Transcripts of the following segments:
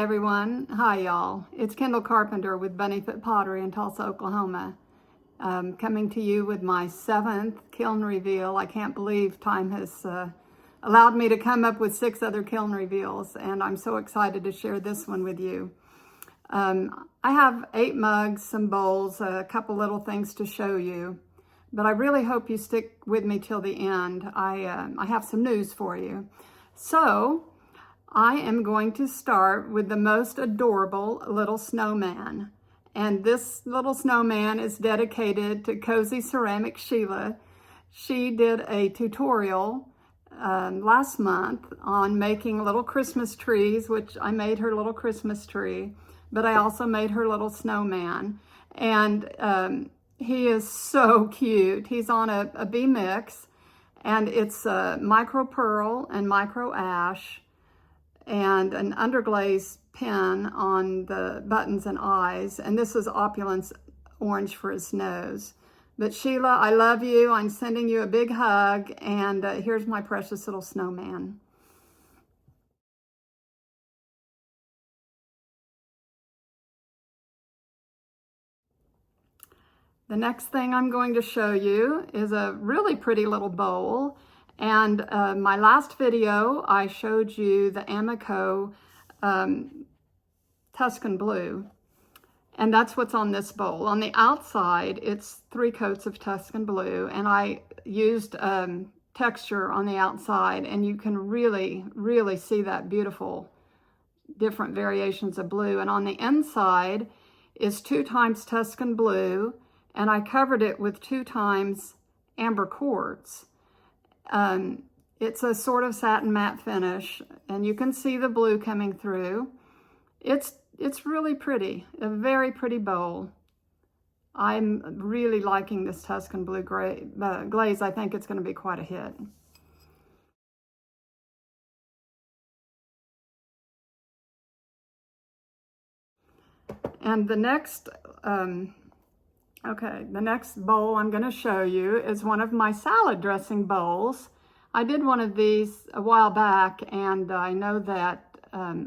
everyone. Hi y'all. It's Kendall Carpenter with Bunnyfoot Pottery in Tulsa, Oklahoma. Coming to you with my 7th kiln reveal. I can't believe time has allowed me to come up with 6 other kiln reveals, and I'm so excited to share this one with you. I have 8 mugs, some bowls, a couple little things to show you, but I really hope you stick with me till the end. I have some news for you. So, I am going to start with the most adorable little snowman. And this little snowman is dedicated to Cosy Ceramics Sheila. She did a tutorial last month on making little Christmas trees, which I made her little Christmas tree, but I also made her little snowman. And he is so cute. He's on a B mix, and it's micro pearl and micro ash, and an underglaze pen on the buttons and eyes. And this is opulence orange for his nose. But Sheila, I love you. I'm sending you a big hug. And here's my precious little snowman. The next thing I'm going to show you is a really pretty little bowl. And my last video, I showed you the Amaco Tuscan Blue. And that's what's on this bowl. On the outside, it's 3 coats of Tuscan Blue. And I used texture on the outside. And you can really, really see that beautiful different variations of blue. And on the inside is 2 times Tuscan Blue. And I covered it with 2 times amber quartz. It's a sort of satin matte finish, and you can see the blue coming through. It's really pretty, a very pretty bowl. I'm really liking this Tuscan Blue glaze. I think it's going to be quite a hit. And the next, the next bowl I'm going to show you is one of my salad dressing bowls. I did one of these a while back, and I know that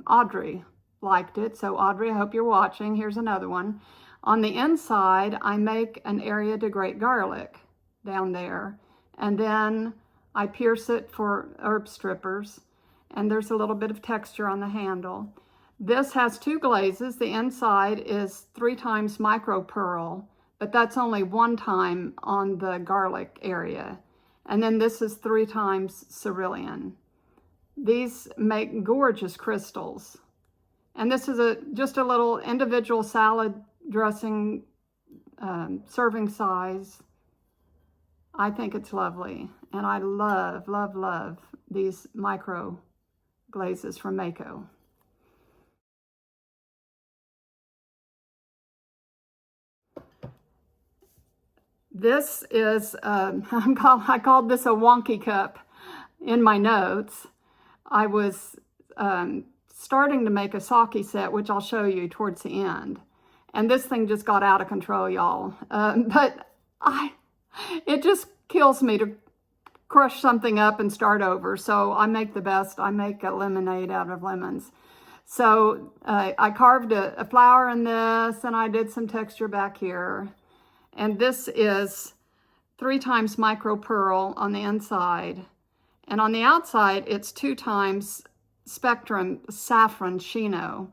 Audrey liked it. So Audrey, I hope you're watching. Here's another one. On the inside, I make an area to grate garlic down there, and then I pierce it for herb strippers, and there's a little bit of texture on the handle. This has 2 glazes. The inside is 3 times micro pearl, but that's only 1 time on the garlic area. And then this is 3 times cerulean. These make gorgeous crystals. And this is just a little individual salad dressing serving size. I think it's lovely. And I love, love, love these micro glazes from Mayco. This is, I called this a wonky cup in my notes. I was starting to make a sake set, which I'll show you towards the end. And this thing just got out of control, y'all. But it just kills me to crush something up and start over. So I make the best. I make a lemonade out of lemons. So I carved a flower in this, and I did some texture back here. And this is 3 times micro pearl on the inside. And on the outside, it's 2 times Spectrum Saffron Chino.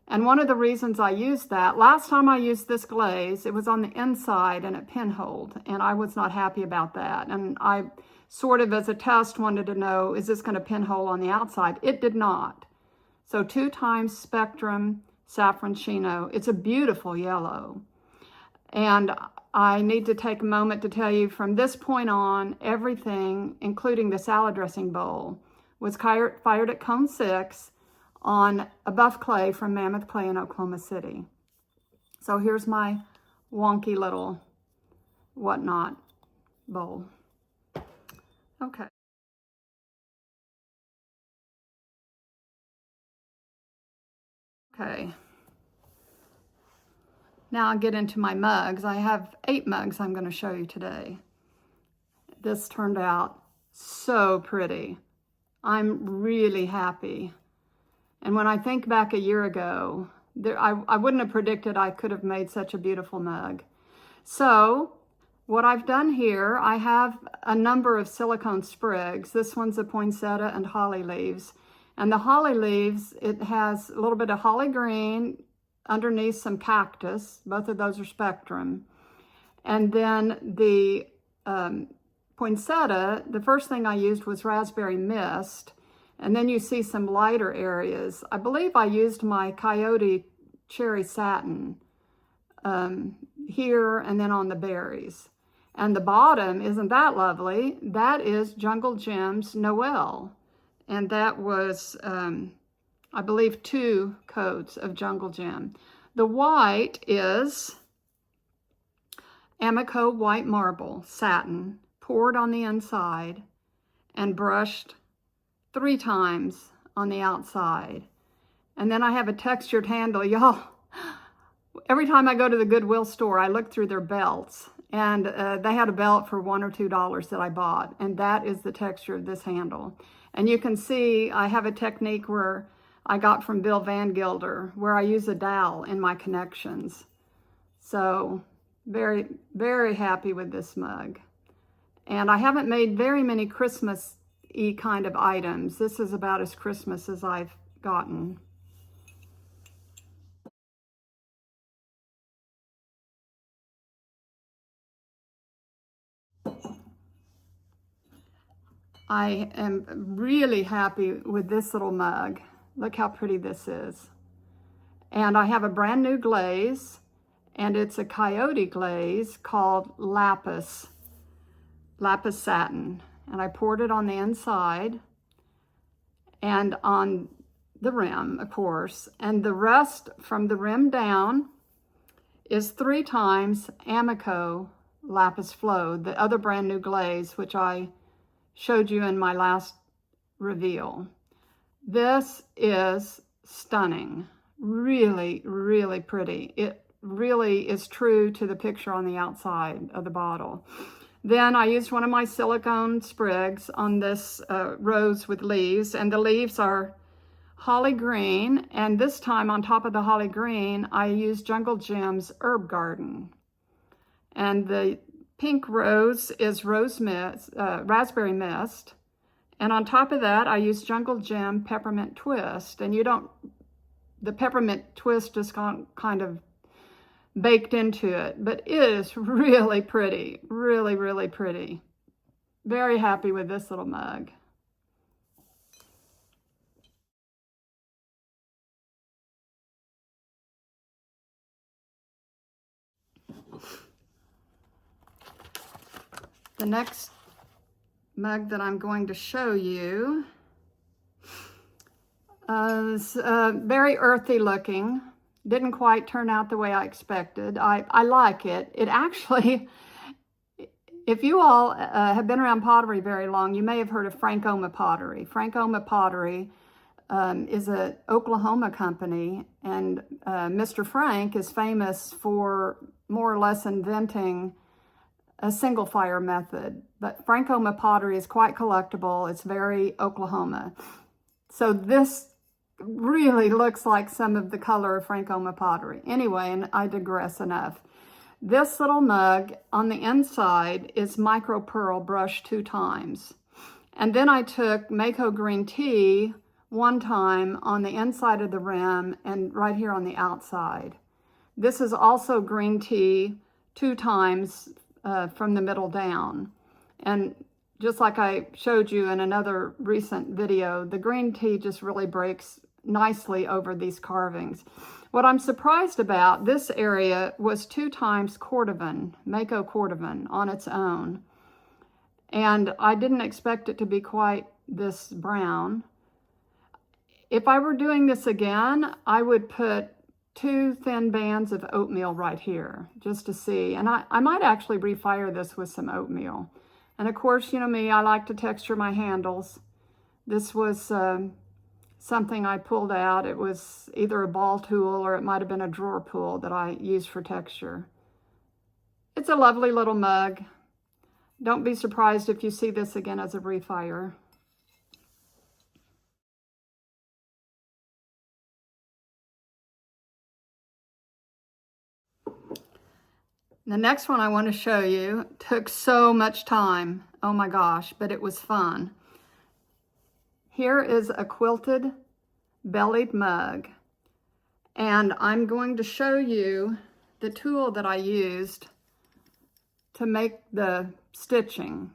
And one of the reasons I used that, last time I used this glaze, it was on the inside and it pinholed. And I was not happy about that. And I sort of, as a test, wanted to know, is this going to pinhole on the outside? It did not. So 2 times Spectrum Saffron Chino. It's a beautiful yellow. And I need to take a moment to tell you, from this point on, everything, including the salad dressing bowl, was fired at cone 6 on a buff clay from Mammoth Clay in Oklahoma City. So here's my wonky little whatnot bowl. Okay. Okay. Now I'll get into my mugs. I have 8 mugs I'm going to show you today. This turned out so pretty. I'm really happy. And when I think back a year ago, I wouldn't have predicted I could have made such a beautiful mug. So what I've done here, I have a number of silicone sprigs. This one's a poinsettia and holly leaves. And the holly leaves, it has a little bit of holly green, underneath some cactus. Both of those are spectrum. And then the poinsettia, the first thing I used was raspberry mist. And then you see some lighter areas. I believe I used my Coyote cherry satin here and then on the berries. And the bottom, isn't that lovely? That is Jungle Gems Noel. And that was, I believe, 2 coats of Jungle Gem. The white is Amaco white marble satin, poured on the inside and brushed 3 times on the outside. And then I have a textured handle. Y'all, every time I go to the Goodwill store, I look through their belts. And they had a belt for $1 or $2 that I bought. And that is the texture of this handle. And you can see I have a technique where I got from Bill Van Gilder, where I use a dowel in my connections. So very, very happy with this mug. And I haven't made very many Christmas-y kind of items. This is about as Christmas as I've gotten. I am really happy with this little mug. Look how pretty this is. And I have a brand new glaze, and it's a Coyote glaze called Lapis Satin. And I poured it on the inside and on the rim, of course. And the rest from the rim down is 3 times Amaco Lapis Flow, the other brand new glaze, which I showed you in my last reveal. This is stunning. Really, really pretty. It really is true to the picture on the outside of the bottle. Then I used one of my silicone sprigs on this rose with leaves, and the leaves are holly green, and this time on top of the holly green, I used Jungle Gems Herb Garden. And the pink rose is raspberry mist. And on top of that, I used Jungle Gem Peppermint Twist. And the peppermint twist is kind of baked into it, but it is really pretty, really, really pretty. Very happy with this little mug. The next mug that I'm going to show you is very earthy looking. Didn't quite turn out the way I expected. I like it. It actually, if you all have been around pottery very long, you may have heard of Frankoma Pottery. Frankoma Pottery is an Oklahoma company, and Mr. Frank is famous for more or less inventing a single fire method. But Frankoma Pottery is quite collectible. It's very Oklahoma. So this really looks like some of the color of Frankoma Pottery. Anyway, and I digress enough. This little mug on the inside is micro pearl brushed 2 times. And then I took Mayco green tea 1 time on the inside of the rim and right here on the outside. This is also green tea 2 times from the middle down. And just like I showed you in another recent video, the green tea just really breaks nicely over these carvings. What I'm surprised about, this area was 2 times cordovan, Mayco cordovan on its own. And I didn't expect it to be quite this brown. If I were doing this again, I would put 2 thin bands of oatmeal right here, just to see. And I might actually refire this with some oatmeal. And of course, you know me, I like to texture my handles. This was something I pulled out. It was either a ball tool or it might have been a drawer pull that I used for texture. It's a lovely little mug. Don't be surprised if you see this again as a refire. The next one I want to show you took so much time. Oh my gosh, but it was fun. Here is a quilted bellied mug, and I'm going to show you the tool that I used to make the stitching.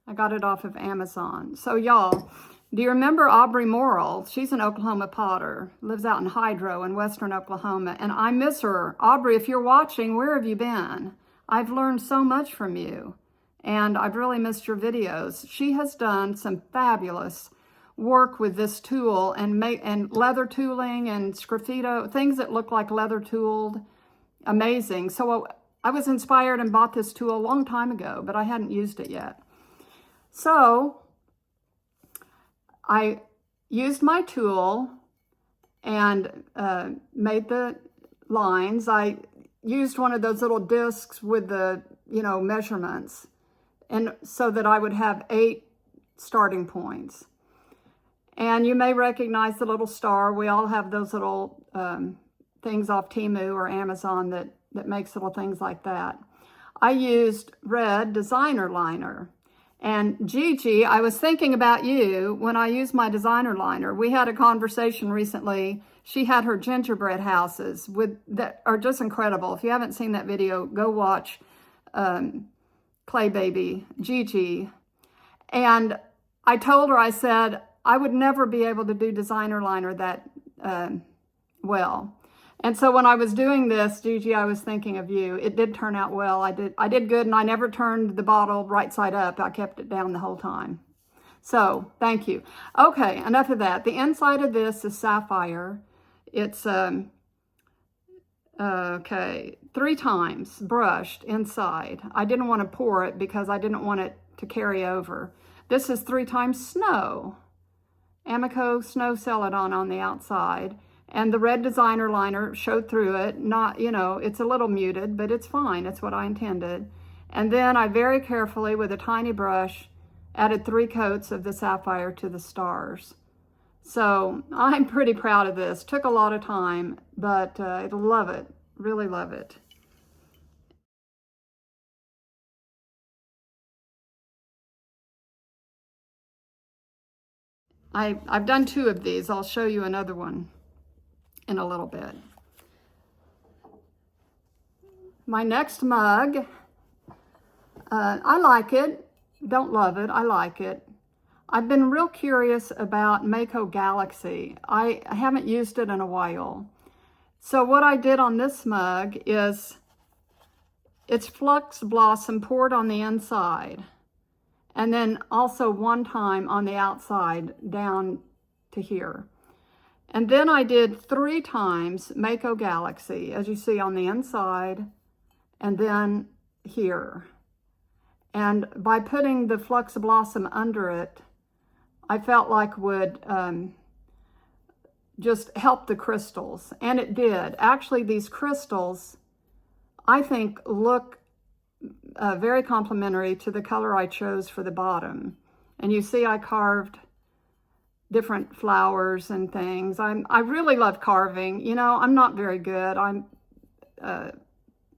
I got it off of Amazon. So y'all, do you remember Aubrey Morrill? She's an Oklahoma potter, lives out in Hydro in western Oklahoma, and I miss her. Aubrey, if you're watching, where have you been? I've learned so much from you, and I've really missed your videos. She has done some fabulous work with this tool and leather tooling and sgraffito, things that look like leather tooled. Amazing. So I was inspired and bought this tool a long time ago, but I hadn't used it yet. So I used my tool and made the lines. I used one of those little discs with the, measurements, and so that I would have 8 starting points. And you may recognize the little star. We all have those little things off Temu or Amazon that makes little things like that. I used red designer liner. And Gigi, I was thinking about you when I used my designer liner. We had a conversation recently. She had her gingerbread houses that are just incredible. If you haven't seen that video, go watch Clay Baby, Gigi. And I told her, I said, I would never be able to do designer liner that well. And so when I was doing this, Gigi, I was thinking of you. It did turn out well. I did good, and I never turned the bottle right side up. I kept it down the whole time. So thank you. Okay, enough of that. The inside of this is sapphire. It's 3 times brushed inside. I didn't want to pour it because I didn't want it to carry over. This is 3 times snow. Amaco snow celadon on the outside. And the red designer liner showed through it. Not, it's a little muted, but it's fine. It's what I intended. And then I very carefully, with a tiny brush, added 3 coats of the sapphire to the stars. So I'm pretty proud of this. Took a lot of time, but I love it. Really love it. I've done 2 of these. I'll show you another one in a little bit. My next mug, I like it. Don't love it. I like it. I've been real curious about Mayco Galaxy. I haven't used it in a while. So what I did on this mug is it's Flux Blossom poured on the inside, and then also 1 time on the outside down to here. And then I did 3 times Mayco Galaxy, as you see on the inside, and then here. And by putting the Flux Blossom under it, I felt like would just help the crystals. And it did. Actually, these crystals, I think, look very complementary to the color I chose for the bottom. And you see I carved different flowers and things. I really love carving. I'm not very good. I'm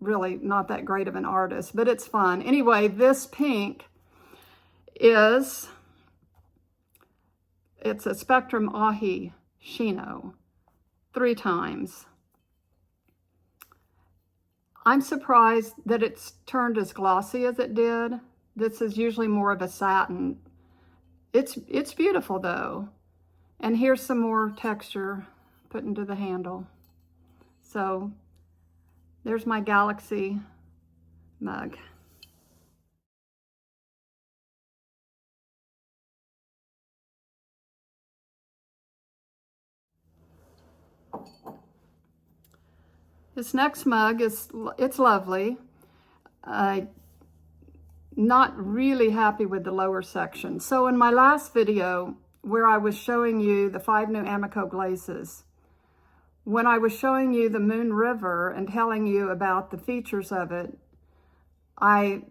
really not that great of an artist, but it's fun. Anyway, this pink it's a Spectrum Ahi Shino, 3 times. I'm surprised that it's turned as glossy as it did. This is usually more of a satin. It's beautiful though. And here's some more texture put into the handle. So there's my Galaxy mug. This next mug it's lovely. Not really happy with the lower section. So in my last video, where I was showing you the 5 new Amaco glazes, when I was showing you the Moon River and telling you about the features of it, I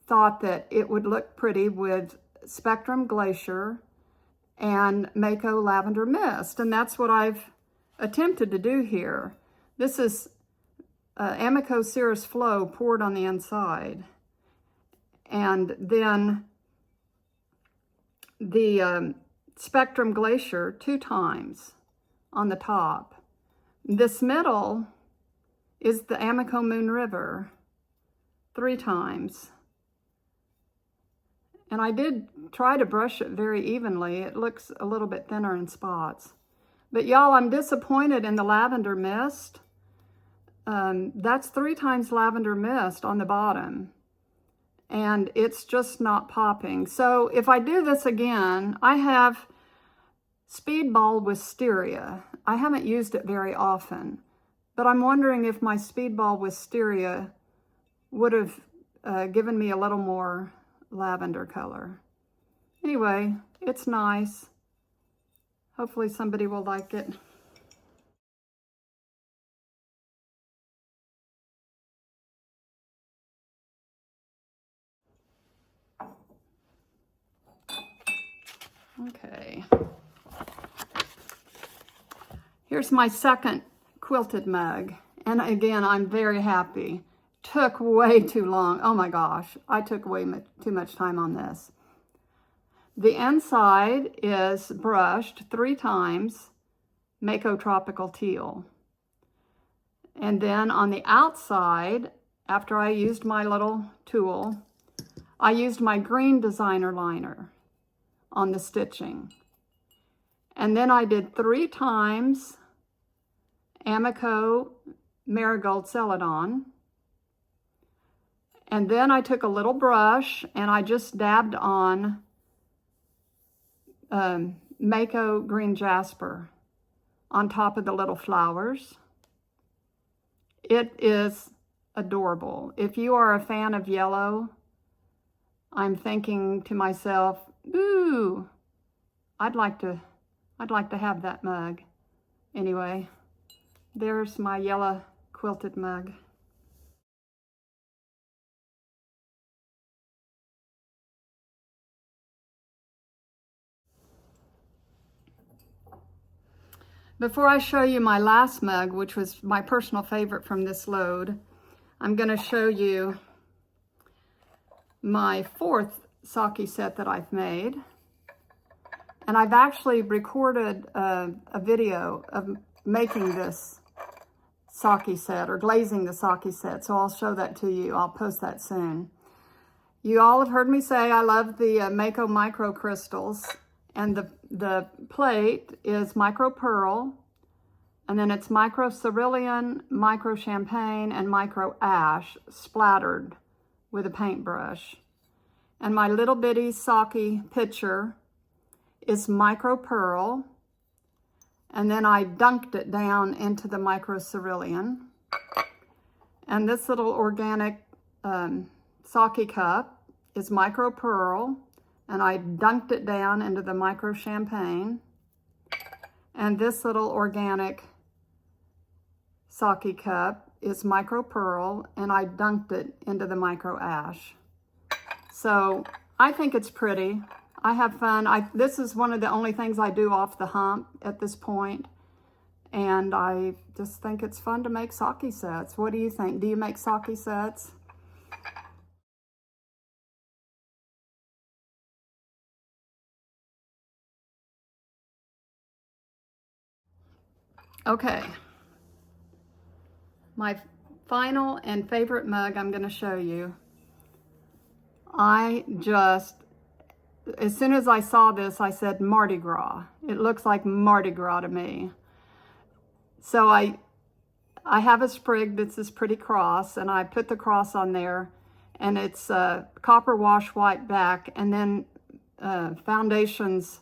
thought that it would look pretty with Spectrum Glacier and Mayco Lavender Mist, and that's what I've attempted to do here. This is Amaco Cirrus Flow poured on the inside. And then the Spectrum Glacier 2 times on the top. This middle is the Amaco Moon River 3 times. And I did try to brush it very evenly. It looks a little bit thinner in spots. But y'all, I'm disappointed in the lavender mist. That's 3 times lavender mist on the bottom. And it's just not popping. So if I do this again, I have Speedball Wisteria. I haven't used it very often, but I'm wondering if my Speedball Wisteria would have given me a little more lavender color. Anyway, it's nice. Hopefully somebody will like it. Okay. Here's my second quilted mug. And again, I'm very happy. Took way too long. Oh my gosh, I took way too much time on this. The inside is brushed 3 times, Mayco Tropical Teal. And then on the outside, after I used my little tool, I used my green designer liner on the stitching. And then I did 3 times Amaco Marigold Celadon. And then I took a little brush and I just dabbed on Mayco Green Jasper on top of the little flowers. It is adorable. If you are a fan of yellow, I'm thinking to myself, ooh, I'd like to have that mug. Anyway, there's my yellow quilted mug. Before I show you my last mug, which was my personal favorite from this load, I'm going to show you my 4th sake set that I've made. And I've actually recorded a video of making this sake set, or glazing the sake set, so I'll show that to you. I'll post that soon. You all have heard me say I love the Mayco micro crystals, and the plate is micro pearl, and then it's micro cerulean, micro champagne, and micro ash splattered with a paintbrush. And my little bitty sake pitcher is micro pearl, and then I dunked it down into the micro cerulean. And this little organic sake cup is micro pearl, and I dunked it down into the micro champagne. And this little organic sake cup is micro pearl, and I dunked it into the micro ash. So I think it's pretty. I have fun. This is one of the only things I do off the hump at this point, and I just think it's fun to make sake sets. What do you think? Do you make sake sets? Okay, my final and favorite mug I'm going to show you. As soon as I saw this, I said Mardi Gras. It looks like Mardi Gras to me. So I have a sprig that's this pretty cross, and I put the cross on there, and it's copper wash white back, and then Foundation's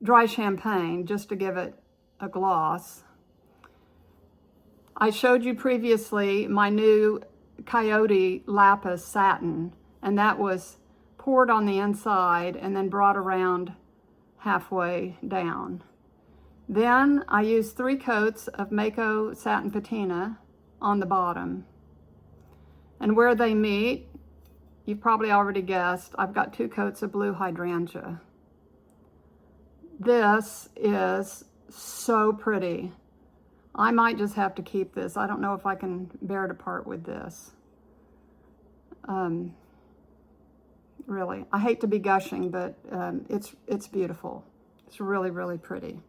dry champagne, just to give it a gloss. I showed you previously my new Coyote Lapis Satin, and that was poured on the inside and then brought around halfway down. Then I used 3 coats of Mayco Satin Patina on the bottom. And where they meet, you've probably already guessed, I've got 2 coats of blue hydrangea. This is so pretty. I might just have to keep this. I don't know if I can bear to part with this. Really, I hate to be gushing, but it's beautiful. It's really, really pretty.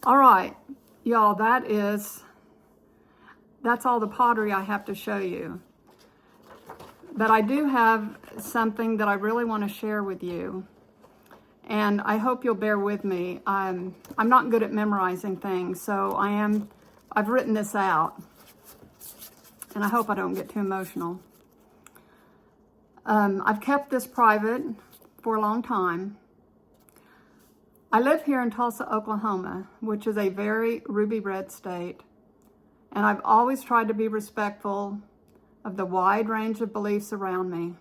All right, y'all, that's all the pottery I have to show you. But I do have something that I really want to share with you. And I hope you'll bear with me. I'm not good at memorizing things, so I've written this out. And I hope I don't get too emotional. I've kept this private for a long time. I live here in Tulsa, Oklahoma, which is a very ruby red state. And I've always tried to be respectful of the wide range of beliefs around me.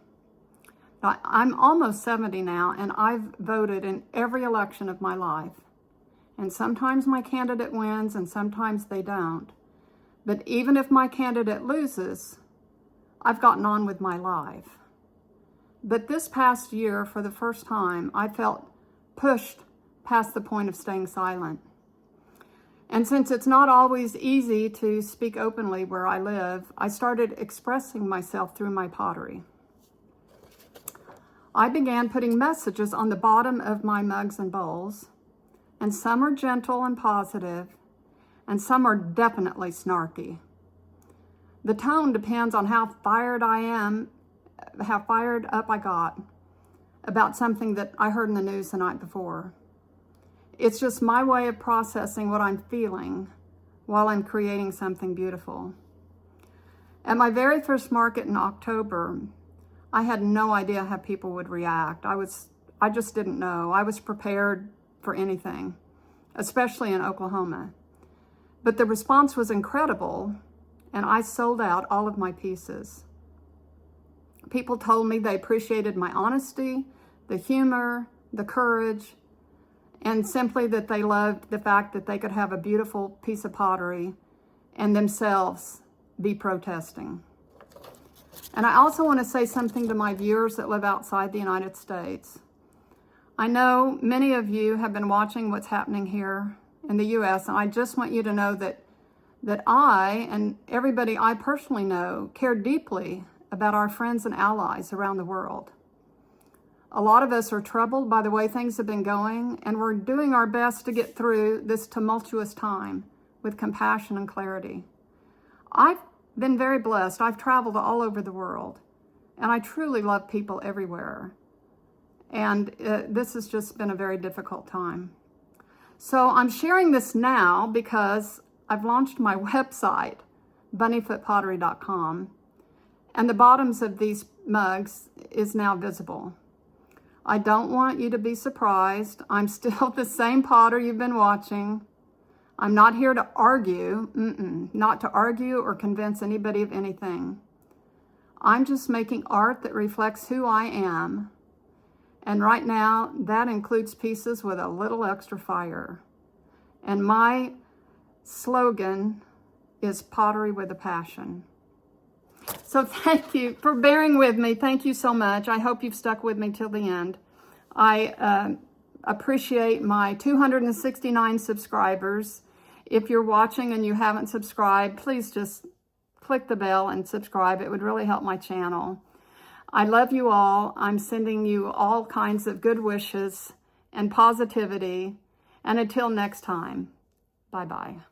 Now, I'm almost 70 now, and I've voted in every election of my life. And sometimes my candidate wins, and sometimes they don't. But even if my candidate loses, I've gotten on with my life. But this past year, for the first time, I felt pushed past the point of staying silent. And since it's not always easy to speak openly where I live, I started expressing myself through my pottery. I began putting messages on the bottom of my mugs and bowls, and some are gentle and positive, and some are definitely snarky. The tone depends on how fired I am, how fired up I got about something that I heard in the news the night before. It's just my way of processing what I'm feeling while I'm creating something beautiful. At my very first market in October, I had no idea how people would react. I just didn't know. I was prepared for anything, especially in Oklahoma. But the response was incredible, and I sold out all of my pieces. People told me they appreciated my honesty, the humor, the courage, and simply that they loved the fact that they could have a beautiful piece of pottery and themselves be protesting. And I also want to say something to my viewers that live outside the United States. I know many of you have been watching what's happening here in the U.S., and I just want you to know that I and everybody I personally know care deeply about our friends and allies around the world. A lot of us are troubled by the way things have been going, and we're doing our best to get through this tumultuous time with compassion and clarity. I've been very blessed. I've traveled all over the world, and I truly love people everywhere. And this has just been a very difficult time. So I'm sharing this now because I've launched my website, bunnyfootpottery.com, and the bottoms of these mugs is now visible. I don't want you to be surprised. I'm still the same potter you've been watching. I'm not here to argue, not to argue or convince anybody of anything. I'm just making art that reflects who I am. And right now, that includes pieces with a little extra fire. And my slogan is pottery with a passion. So thank you for bearing with me. Thank you so much. I hope you've stuck with me till the end. I appreciate my 269 subscribers. If you're watching and you haven't subscribed, please just click the bell and subscribe. It would really help my channel. I love you all. I'm sending you all kinds of good wishes and positivity. And until next time, bye-bye.